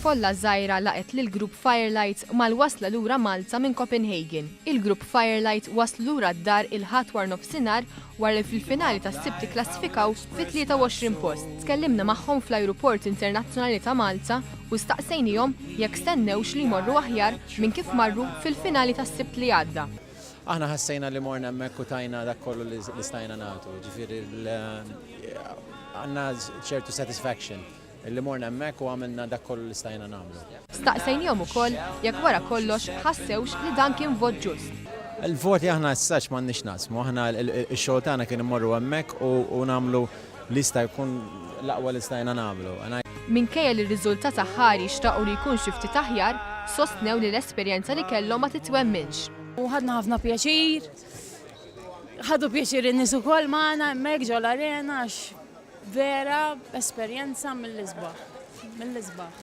Folla żgħira laqgħet lil grupp Firelight mal-wasla lura Malta minn Copenhagen. Il-grupp Firelight waslu lura d-dar il-ħadd war nofsinhar wara li fil-finali tas-sibt ikklassifikaw fi 23 post. Tkellimna magħhom fl-Ajruport Internazzjonali ta' Malta u staqsejnihom jekk stennewx li jmorru aħjar minn kif marru fil-finali tas-sibt li għadda. Aħna ħassejna li morna hemmhekk u tajna dak kollu li stajna nagħtu, ġifieri għandna ċertu satisfaction illi morna hemmhekk u għamilna dak kollu li stajna nagħmlu. Staqsejnihom ukoll jekk wara kollox ħassewx li dan kien vot ġust. Il-voti aħna s-saċ m'għandniex naqsmu, aħna x-xogħol tagħna kien immorru hemmhekk u nagħmlu lista jkun l-aqwa li stajna nagħmlu. Minkejja li r-riżultat aħħari xtaqu li jkun xi ftit aħjar, sostnew li l-esperjenza li kellhom ma titwemminx. U ħadna ħafna pjaċir, ħadu pjaċir in-nies ukoll magħna hemmhekk ġol arena għax vera esperjenza mill-isbaħ.